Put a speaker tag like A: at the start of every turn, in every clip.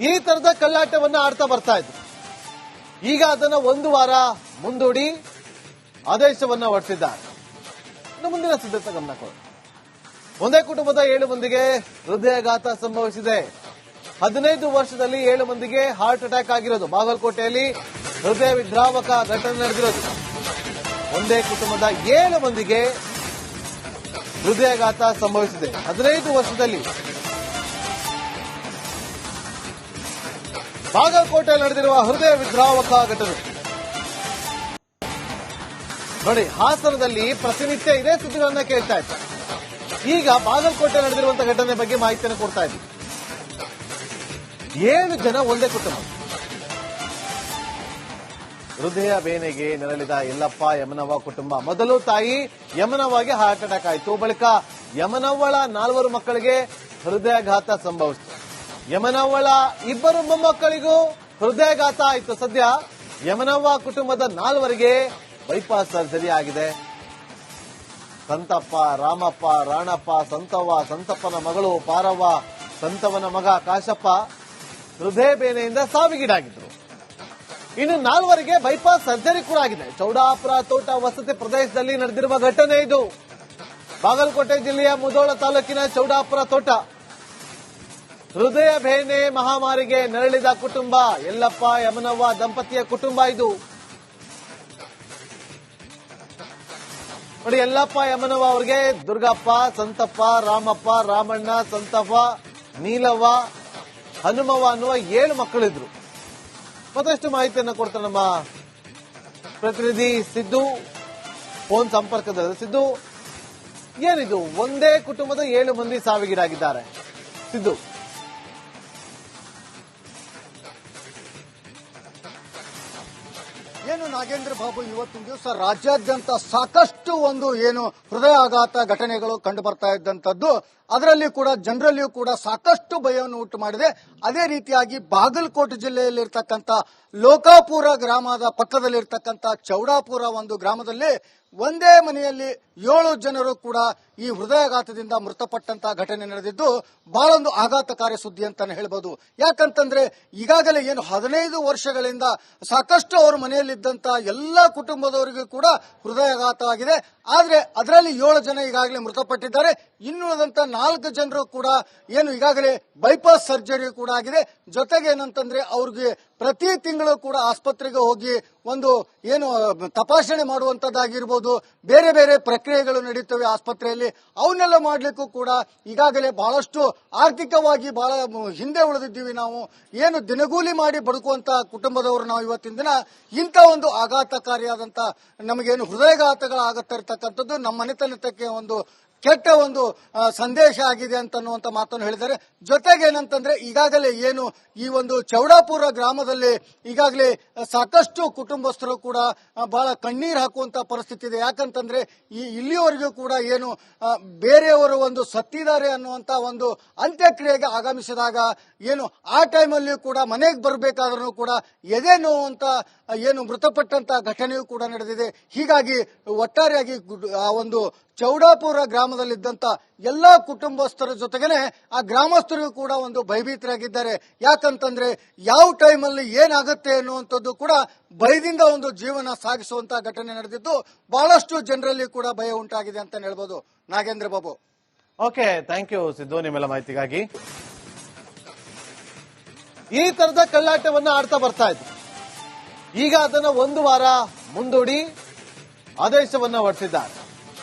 A: ಈ ತರದ ಕಳ್ಳಾಟವನ್ನ ಆಡ್ತಾ ಬರ್ತಾ ಇದ್ರು. ಈಗ ಅದನ್ನ ಒಂದು ವಾರ ಮುಂದೂಡಿ ಆದೇಶವನ್ನ ಹೊರಡಿಸಿದ್ದಾರೆ. ಇನ್ನು ಮುಂದಿನ ಸಿದ್ಧತೆ ಗಮನ ಕೊಡಿ. ಒಂದೇ ಕುಟುಂಬದ 7 ಮಂದಿಗೆ ಹೃದಯಾಘಾತ ಸಂಭವಿಸಿದೆ. 15 ವರ್ಷದಲ್ಲಿ 7 ಮಂದಿಗೆ ಹಾರ್ಟ್ ಅಟ್ಯಾಕ್ ಆಗಿರೋದು. ಬಾಗಲಕೋಟೆಯಲ್ಲಿ ಹೃದಯ ವಿದ್ರಾವಕ ಘಟನೆ ನಡೆದಿರೋದು. ಒಂದೇ ಕುಟುಂಬದ 7 ಮಂದಿಗೆ ಹೃದಯಾಘಾತ ಸಂಭವಿಸಿದೆ. 15 ವರ್ಷದಲ್ಲಿ ಬಾಗಲಕೋಟೆಯಲ್ಲಿ ನಡೆದಿರುವ ಹೃದಯ ವಿದ್ರಾವಕ ಘಟನೆ ನೋಡಿ. ಹಾಸನದಲ್ಲಿ ಪ್ರತಿನಿತ್ಯ ಇದೇ ಸುದ್ದಿಗಳನ್ನ ಕೇಳ್ತಾ ಇದ್ದಾರೆ. ಈಗ ಬಾಗಲಕೋಟೆ ನಡೆದಿರುವಂತಹ ಘಟನೆ ಬಗ್ಗೆ ಮಾಹಿತಿಯನ್ನು ಕೊಡ್ತಾ ಇದ್ದೀವಿ. 7 ಜನ ಒಂದೇ ಕುಟುಂಬ. ಹೃದಯ ಬೇನೆಗೆ ನರಳಿದ ಯಲ್ಲಪ್ಪ ಯಮನವ್ವ ಕುಟುಂಬ. ಮೊದಲು ತಾಯಿ ಯಮನವ್ವಗೆ ಹಾರ್ಟ್ ಅಟ್ಯಾಕ್ ಆಯಿತು. ಬಳಿಕ ಯಮನವ್ವಳ 4 ಮಕ್ಕಳಿಗೆ ಹೃದಯಾಘಾತ ಸಂಭವಿಸಿತು. ಯಮನವ್ವಳ 2 ಮೊಮ್ಮಕ್ಕಳಿಗೂ ಹೃದಯಾಘಾತ ಆಯಿತು. ಸದ್ಯ ಯಮನವ್ವ ಕುಟುಂಬದ 4 ಬೈಪಾಸ್ ಸರ್ಜರಿ ಆಗಿದೆ. ಸಂತಪ್ಪ, ರಾಮಪ್ಪ, ರಾಣಪ್ಪ, ಸಂತವ್ವ, ಸಂತಪ್ಪನ ಮಗಳು ಪಾರವ್ವ, ಸಂತವನ ಮಗ ಕಾಶಪ್ಪ ಹೃದಯ ಬೇನೆಯಿಂದ ಸಾವಿಗೀಡಾಗಿದ್ರು. ಇನ್ನು 4 ಬೈಪಾಸ್ ಸರ್ಜರಿ ಕೂಡ ಆಗಿದೆ. ಚೌಡಾಪುರ ತೋಟ ವಸತಿ ಪ್ರದೇಶದಲ್ಲಿ ನಡೆದಿರುವ ಘಟನೆ ಇದು. ಬಾಗಲಕೋಟೆ ಜಿಲ್ಲೆಯ ಮುಧೋಳ ತಾಲೂಕಿನ ಚೌಡಾಪುರ ತೋಟ. ಹೃದಯ ಬೇನೆ ಮಹಾಮಾರಿಗೆ ನರಳಿದ ಕುಟುಂಬ ಯಲ್ಲಪ್ಪ ಯಮನವ್ವ ದಂಪತಿಯ ಕುಟುಂಬ ಇದು. ನೋಡಿ, ಯಲ್ಲಪ್ಪ ಯಮನವ್ವ ಅವರಿಗೆ ದುರ್ಗಪ್ಪ, ಸಂತಪ್ಪ, ರಾಮಪ್ಪ, ರಾಮಣ್ಣ, ಸಂತವ್ವ, ನೀಲವ್ವ, ಹನುಮವ್ವ ಅನ್ನುವ 7 ಮಕ್ಕಳಿದ್ರು. ಮತ್ತಷ್ಟು ಮಾಹಿತಿಯನ್ನು ಕೊಡ್ತಾರೆ ನಮ್ಮ ಪ್ರತಿನಿಧಿ ಸಿದ್ದು. ಫೋನ್ ಸಂಪರ್ಕದಲ್ಲಿ ಸಿದ್ದು, ಏನಿದು ಒಂದೇ ಕುಟುಂಬದ 7 ಮಂದಿ ಸಾವಿಗೀಡಾಗಿದ್ದಾರೆ? ಸಿದ್ದು,
B: ಏನು ನಾಗೇಂದ್ರ ಬಾಬು, ಇವತ್ತಿನ ದಿವಸ ರಾಜ್ಯಾದ್ಯಂತ ಸಾಕಷ್ಟು ಹೃದಯಾಘಾತ ಘಟನೆಗಳು ಕಂಡು ಬರ್ತಾ ಇದ್ದಂಥದ್ದು. ಅದರಲ್ಲಿ ಕೂಡ ಜನರಲ್ಲಿಯೂ ಕೂಡ ಸಾಕಷ್ಟು ಭಯವನ್ನು ಉಂಟು ಮಾಡಿದೆ. ಅದೇ ರೀತಿಯಾಗಿ ಬಾಗಲಕೋಟೆ ಜಿಲ್ಲೆಯಲ್ಲಿರ್ತಕ್ಕಂಥ ಲೋಕಾಪುರ ಗ್ರಾಮದ ಪಕ್ಕದಲ್ಲಿರ್ತಕ್ಕಂಥ ಚೌಡಾಪುರ ಗ್ರಾಮದಲ್ಲಿ ಒಂದೇ ಮನೆಯಲ್ಲಿ 7 ಜನರು ಕೂಡ ಈ ಹೃದಯಾಘಾತದಿಂದ ಮೃತಪಟ್ಟಂತಹ ಘಟನೆ ನಡೆದಿದ್ದು ಬಹಳ ಆಘಾತಕಾರಿ ಸುದ್ದಿ ಅಂತಾನೆ ಹೇಳ್ಬೋದು. ಯಾಕಂತಂದ್ರೆ ಈಗಾಗಲೇ 15 ವರ್ಷಗಳಿಂದ ಸಾಕಷ್ಟು ಅವ್ರ ಮನೆಯಲ್ಲಿದ್ದಂತ ಎಲ್ಲಾ ಕುಟುಂಬದವರಿಗೂ ಕೂಡ ಹೃದಯಾಘಾತವಾಗಿದೆ. ಆದ್ರೆ ಅದರಲ್ಲಿ 7 ಜನ ಈಗಾಗಲೇ ಮೃತಪಟ್ಟಿದ್ದಾರೆ. ಇನ್ನುಳಿದಂತ 4 ಜನರು ಕೂಡ ಈಗಾಗಲೇ ಬೈಪಾಸ್ ಸರ್ಜರಿ ಕೂಡ ಆಗಿದೆ. ಜೊತೆಗೆ ಏನಂತಂದ್ರೆ ಅವ್ರಿಗೆ ಪ್ರತಿ ತಿಂಗಳು ಕೂಡ ಆಸ್ಪತ್ರೆಗೆ ಹೋಗಿ ತಪಾಸಣೆ ಮಾಡುವಂತದ್ದಾಗಿರ್ಬೋದು, ಬೇರೆ ಬೇರೆ ಪ್ರಕ್ರಿಯೆಗಳು ನಡೀತವೆ ಆಸ್ಪತ್ರೆಯಲ್ಲಿ. ಅವನ್ನೆಲ್ಲ ಮಾಡ್ಲಿಕ್ಕೂ ಕೂಡ ಈಗಾಗಲೇ ಬಹಳಷ್ಟು ಆರ್ಥಿಕವಾಗಿ ಬಹಳ ಹಿಂದೆ ಉಳಿದಿದ್ದೀವಿ ನಾವು. ದಿನಗೂಲಿ ಮಾಡಿ ಬದುಕುವಂತ ಕುಟುಂಬದವರು ನಾವು ಇವತ್ತಿನ ದಿನ ಇಂಥ ಆಘಾತಕಾರಿಯಾದಂತ ನಮಗೇನು ಹೃದಯಾಘಾತಗಳಾಗುತ್ತಾ ಇರ್ತಕ್ಕಂಥದ್ದು ನಮ್ಮ ಮನೆತನಕ್ಕೆ ಕೆಟ್ಟ ಸಂದೇಶ ಆಗಿದೆ ಅಂತನ್ನುವಂತ ಮಾತನ್ನು ಹೇಳಿದ್ದಾರೆ. ಜೊತೆಗೆ ಏನಂತಂದ್ರೆ ಈಗಾಗಲೇ ಈ ಚೌಡಾಪುರ ಗ್ರಾಮದಲ್ಲಿ ಈಗಾಗಲೇ ಸಾಕಷ್ಟು ಕುಟುಂಬಸ್ಥರು ಕೂಡ ಬಹಳ ಕಣ್ಣೀರು ಹಾಕುವಂತ ಪರಿಸ್ಥಿತಿ ಇದೆ. ಯಾಕಂತಂದ್ರೆ ಇಲ್ಲಿವರೆಗೂ ಕೂಡ ಬೇರೆಯವರು ಸತ್ತಿದ್ದಾರೆ ಅನ್ನುವಂತ ಅಂತ್ಯಕ್ರಿಯೆಗೆ ಆಗಮಿಸಿದಾಗ ಆ ಟೈಮಲ್ಲಿ ಕೂಡ ಮನೆಗೆ ಬರಬೇಕಾದ್ರೂ ಕೂಡ ಎದೆ ನೋವಂತ ಮೃತಪಟ್ಟಂತ ಘಟನೆಯೂ ಕೂಡ ನಡೆದಿದೆ. ಹೀಗಾಗಿ ಒಟ್ಟಾರೆಯಾಗಿ ಆ ಚೌಡಾಪುರ ಗ್ರಾಮದಲ್ಲಿದ್ದಂತ ಎಲ್ಲಾ ಕುಟುಂಬಸ್ಥರ ಜೊತೆಗೇನೆ ಆ ಗ್ರಾಮಸ್ಥರಿಗೂ ಕೂಡ ಭಯಭೀತರಾಗಿದ್ದಾರೆ. ಯಾಕಂತಂದ್ರೆ ಯಾವ ಟೈಮಲ್ಲಿ ಏನಾಗುತ್ತೆ ಅನ್ನುವಂಥದ್ದು ಕೂಡ ಭಯದಿಂದ ಜೀವನ ಸಾಗಿಸುವಂತ ಘಟನೆ ನಡೆದಿದ್ದು ಬಹಳಷ್ಟು ಜನರಲ್ಲಿ ಕೂಡ ಭಯ ಉಂಟಾಗಿದೆ ಅಂತ ಹೇಳ್ಬೋದು. Nagendra Babu.
A: Okay, thank you Siddu ನಿಮ್ಮೆಲ್ಲ ಮಾಹಿತಿಗಾಗಿ. ಈ ತರದ ಕಳ್ಳಾಟವನ್ನ ಆಡ್ತಾ ಬರ್ತಾ ಇದ್ರು. ಈಗ ಅದನ್ನ ಒಂದು ವಾರ ಮುಂದೂಡಿ ಆದೇಶವನ್ನ ಹೊರಡಿಸಿದ್ದಾರೆ.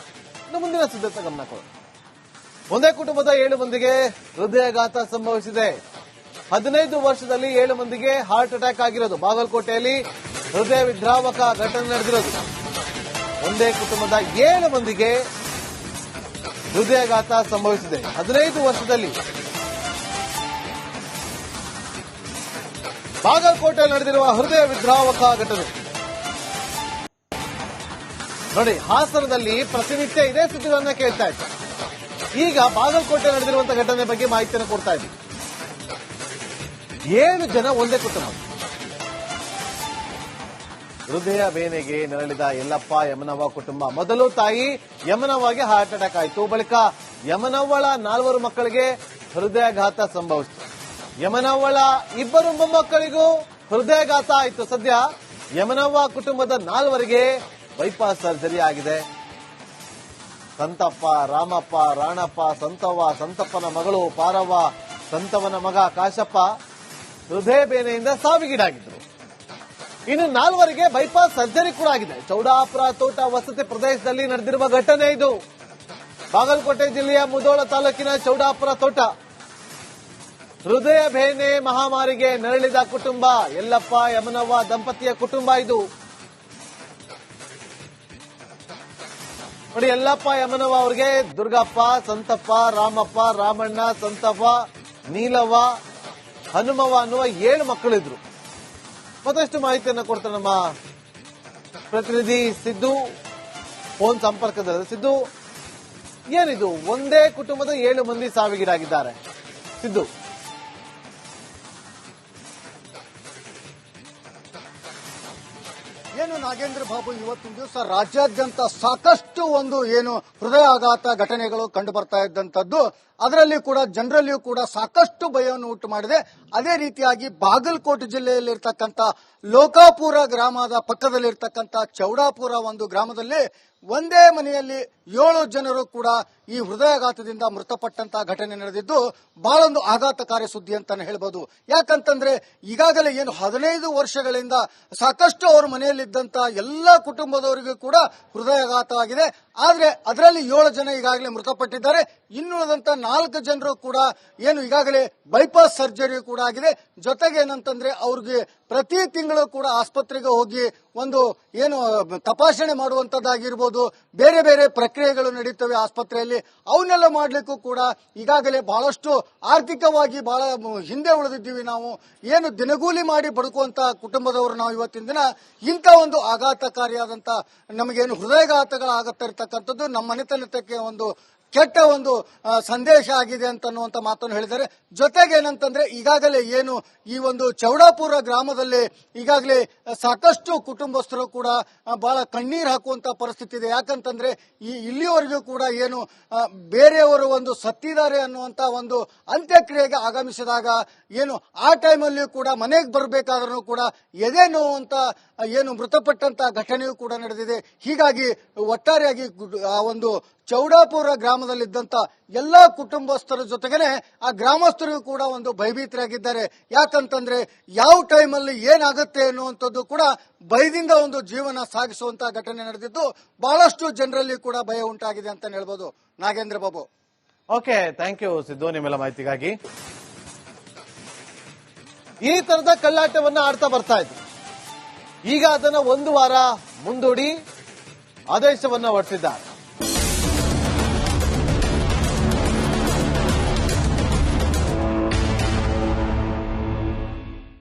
A: ಇನ್ನು ಮುಂದಿನ ಸಿದ್ಧತೆ ಗಮನ ಕೊಡಿ. ಒಂದೇ ಕುಟುಂಬದ 7 ಮಂದಿಗೆ ಹೃದಯಾಘಾತ ಸಂಭವಿಸಿದೆ. 15 ವರ್ಷದಲ್ಲಿ 7 ಮಂದಿಗೆ ಹಾರ್ಟ್ ಅಟ್ಯಾಕ್ ಆಗಿರೋದು. ಬಾಗಲಕೋಟೆಯಲ್ಲಿ ಹೃದಯ ವಿದ್ರಾವಕ ಘಟನೆ ನಡೆದಿರೋದು. ಒಂದೇ ಕುಟುಂಬದ 7 ಮಂದಿಗೆ ಹೃದಯಾಘಾತ ಸಂಭವಿಸಿದೆ. 15 ವರ್ಷದಲ್ಲಿ ಬಾಗಲಕೋಟೆಯಲ್ಲಿ ನಡೆದಿರುವ ಹೃದಯ ವಿದ್ರಾವಕ ಘಟನೆ ನೋಡಿ. ಹಾಸನದಲ್ಲಿ ಪ್ರತಿನಿತ್ಯ ಇದೇ ಸುದ್ದಿಗಳನ್ನ ಕೇಳ್ತಾ ಇದ್ದಾರೆ. ಈಗ ಬಾಗಲಕೋಟೆ ನಡೆದಿರುವಂತಹ ಘಟನೆ ಬಗ್ಗೆ ಮಾಹಿತಿಯನ್ನು ಕೊಡ್ತಾ ಇದ್ದೀವಿ. 7 ಜನ ಒಂದೇ ಕುಟುಂಬ. ಹೃದಯ ಬೇನೆಗೆ ನರಳಿದ ಯಲ್ಲಪ್ಪ ಯಮನವ್ವ ಕುಟುಂಬ. ಮೊದಲು ತಾಯಿ ಯಮನವ್ವಗೆ ಹಾರ್ಟ್ ಅಟ್ಯಾಕ್ ಆಯಿತು. ಬಳಿಕ ಯಮನವ್ವಳ 4 ಮಕ್ಕಳಿಗೆ ಹೃದಯಾಘಾತ ಸಂಭವಿಸಿತು. ಯಮನವ್ವಳ ಇಬ್ಬರು ಮೊಮ್ಮಕ್ಕಳಿಗೂ ಹೃದಯಾಘಾತ ಆಯಿತು. ಸದ್ಯ ಯಮನವ್ವ ಕುಟುಂಬದ 4 ಬೈಪಾಸ್ ಸರ್ಜರಿ ಆಗಿದೆ. ಸಂತಪ್ಪ, ರಾಮಪ್ಪ, ರಾಣಪ್ಪ, ಸಂತವ್ವ, ಸಂತಪ್ಪನ ಮಗಳು ಪಾರವ್ವ, ಸಂತವನ ಮಗ ಕಾಶಪ್ಪ ಹೃದಯ ಬೇನೆಯಿಂದ ಸಾವಿಗೀಡಾಗಿದ್ರು. ಇನ್ನು 4 ಬೈಪಾಸ್ ಸರ್ಜರಿ ಕೂಡ ಆಗಿದೆ. ಚೌಡಾಪುರ ತೋಟ ವಸತಿ ಪ್ರದೇಶದಲ್ಲಿ ನಡೆದಿರುವ ಘಟನೆ ಇದು. ಬಾಗಲಕೋಟೆ ಜಿಲ್ಲೆಯ ಮುಧೋಳ ತಾಲೂಕಿನ ಚೌಡಾಪುರ ತೋಟ. ಹೃದಯ ಬೇನೆ ಮಹಾಮಾರಿಗೆ ನರಳಿದ ಕುಟುಂಬ ಯಲ್ಲಪ್ಪ ಯಮನವ್ವ ದಂಪತಿಯ ಕುಟುಂಬ ಇದು. ನೋಡಿ, ಯಲ್ಲಪ್ಪ ಯಮನವ್ವ ಅವರಿಗೆ ದುರ್ಗಪ್ಪ, ಸಂತಪ್ಪ, ರಾಮಪ್ಪ, ರಾಮಣ್ಣ, ಸಂತವ್ವ, ನೀಲವ್ವ, ಹನುಮವ್ವ ಅನ್ನುವ 7 ಮಕ್ಕಳಿದ್ರು. ಮತ್ತಷ್ಟು ಮಾಹಿತಿಯನ್ನು ಕೊಡ್ತಾರೆ ನಮ್ಮ ಪ್ರತಿನಿಧಿ ಸಿದ್ದು ಫೋನ್ ಸಂಪರ್ಕದಲ್ಲಿ. ಸಿದ್ದು, ಏನಿದು ಒಂದೇ ಕುಟುಂಬದ 7 ಮಂದಿ ಸಾವಿಗೀಡಾಗಿದ್ದಾರೆ? ಸಿದ್ದು,
B: ಏನು ನಾಗೇಂದ್ರ ಬಾಬು, ಇವತ್ತಿನ ದಿವಸ ರಾಜ್ಯಾದ್ಯಂತ ಸಾಕಷ್ಟು ಏನು ಹೃದಯಾಘಾತ ಘಟನೆಗಳು ಕಂಡು ಬರ್ತಾ ಇದ್ದಂಥದ್ದು, ಅದರಲ್ಲಿ ಕೂಡ ಜನರಲ್ಲಿಯೂ ಕೂಡ ಸಾಕಷ್ಟು ಭಯವನ್ನು ಉಂಟು ಮಾಡಿದೆ. ಅದೇ ರೀತಿಯಾಗಿ ಬಾಗಲಕೋಟೆ ಜಿಲ್ಲೆಯಲ್ಲಿರ್ತಕ್ಕಂಥ ಲೋಕಾಪುರ ಗ್ರಾಮದ ಪಕ್ಕದಲ್ಲಿರ್ತಕ್ಕಂಥ ಚೌಡಾಪುರ ಒಂದು ಗ್ರಾಮದಲ್ಲಿ ಒಂದೇ ಮನೆಯಲ್ಲಿ 7 ಜನರು ಕೂಡ ಈ ಹೃದಯಾಘಾತದಿಂದ ಮೃತಪಟ್ಟಂತಹ ಘಟನೆ ನಡೆದಿದ್ದು ಬಹಳ ಒಂದು ಆಘಾತಕಾರಿ ಸುದ್ದಿ ಅಂತಾನೆ ಹೇಳ್ಬೋದು. ಯಾಕಂತಂದ್ರೆ ಈಗಾಗಲೇ 15 ವರ್ಷಗಳಿಂದ ಸಾಕಷ್ಟು ಅವ್ರ ಮನೆಯಲ್ಲಿದ್ದಂತ ಎಲ್ಲ ಕುಟುಂಬದವರಿಗೂ ಕೂಡ ಹೃದಯಾಘಾತ ಆಗಿದೆ. ಆದ್ರೆ ಅದರಲ್ಲಿ 7 ಜನ ಈಗಾಗಲೇ ಮೃತಪಟ್ಟಿದ್ದಾರೆ. ಇನ್ನುಳಿದಂತ 4 ಜನರು ಕೂಡ ಈಗಾಗಲೇ ಬೈಪಾಸ್ ಸರ್ಜರಿ ಕೂಡ ಆಗಿದೆ. ಜೊತೆಗೆ ಏನಂತಂದ್ರೆ ಅವ್ರಿಗೆ ಪ್ರತಿ ತಿಂಗಳು ಕೂಡ ಆಸ್ಪತ್ರೆಗೆ ಹೋಗಿ ಒಂದು ತಪಾಸಣೆ ಮಾಡುವಂತದ್ದಾಗಿರ್ಬೋದು, ಬೇರೆ ಬೇರೆ ಪ್ರಕ್ರಿಯೆಗಳು ನಡೀತವೆ ಆಸ್ಪತ್ರೆಯಲ್ಲಿ. ಅವನ್ನೆಲ್ಲ ಮಾಡ್ಲಿಕ್ಕೂ ಕೂಡ ಈಗಾಗಲೇ ಬಹಳಷ್ಟು ಆರ್ಥಿಕವಾಗಿ ಬಹಳ ಹಿಂದೆ ಉಳಿದಿದ್ದೀವಿ ನಾವು. ದಿನಗೂಲಿ ಮಾಡಿ ಬದುಕುವಂತ ಕುಟುಂಬದವರು ನಾವು ಇವತ್ತಿನ ದಿನ ಇಂಥ ಒಂದು ಆಘಾತಕಾರಿಯಾದಂತ ನಮಗೇನು ಹೃದಯಾಘಾತಗಳಾಗುತ್ತಾ ಇರ್ತಕ್ಕಂಥದ್ದು ನಮ್ಮ ಮನೆತನಕ್ಕೆ ಒಂದು ಕೆಟ್ಟ ಒಂದು ಸಂದೇಶ ಆಗಿದೆ ಅಂತನ್ನುವಂತ ಮಾತನ್ನು ಹೇಳಿದ್ದಾರೆ. ಜೊತೆಗೆ ಏನಂತಂದ್ರೆ ಈಗಾಗಲೇ ಈ ಒಂದು ಚೌಡಾಪುರ ಗ್ರಾಮದಲ್ಲಿ ಈಗಾಗಲೇ ಸಾಕಷ್ಟು ಕುಟುಂಬಸ್ಥರು ಕೂಡ ಬಹಳ ಕಣ್ಣೀರು ಹಾಕುವಂತ ಪರಿಸ್ಥಿತಿ ಇದೆ. ಯಾಕಂತಂದ್ರೆ ಇಲ್ಲಿವರೆಗೂ ಕೂಡ ಬೇರೆಯವರು ಒಂದು ಸತ್ತಿದ್ದಾರೆ ಅನ್ನುವಂತ ಒಂದು ಅಂತ್ಯಕ್ರಿಯೆಗೆ ಆಗಮಿಸಿದಾಗ ಆ ಟೈಮಲ್ಲಿಯೂ ಕೂಡ ಮನೆಗೆ ಬರಬೇಕಾದ್ರೂ ಕೂಡ ಎದೆ ನೋವಂತ ಮೃತಪಟ್ಟಂತ ಘಟನೆಯೂ ಕೂಡ ನಡೆದಿದೆ. ಹೀಗಾಗಿ ಒಟ್ಟಾರೆಯಾಗಿ ಆ ಒಂದು ಚೌಡಾಪುರ ಗ್ರಾಮದಲ್ಲಿದ್ದಂತ ಎಲ್ಲಾ ಕುಟುಂಬಸ್ಥರ ಜೊತೆಗೇನೆ ಆ ಗ್ರಾಮಸ್ಥರಿಗೂ ಕೂಡ ಒಂದು ಭಯಭೀತರಾಗಿದ್ದಾರೆ. ಯಾಕಂತಂದ್ರೆ ಯಾವ ಟೈಮಲ್ಲಿ ಏನಾಗುತ್ತೆ ಅನ್ನುವಂಥದ್ದು ಕೂಡ ಭಯದಿಂದ ಒಂದು ಜೀವನ ಸಾಗಿಸುವಂತ ಘಟನೆ ನಡೆದಿದ್ದು ಬಹಳಷ್ಟು ಜನರಲ್ಲಿ ಕೂಡ ಭಯ ಉಂಟಾಗಿದೆ ಅಂತ ಹೇಳ್ಬೋದು. Nagendra Babu.
A: Okay, thank you Siddu ನಿಮ್ಮೆಲ್ಲ ಮಾಹಿತಿಗಾಗಿ. ಈ ತರದ ಕಳ್ಳಾಟವನ್ನ ಆಡ್ತಾ ಬರ್ತಾ ಇದ್ರು. ಈಗ ಅದನ್ನ 1 ವಾರ ಮುಂದೂಡಿ ಆದೇಶವನ್ನ ಹೊರಡಿಸಿದ್ದಾರೆ.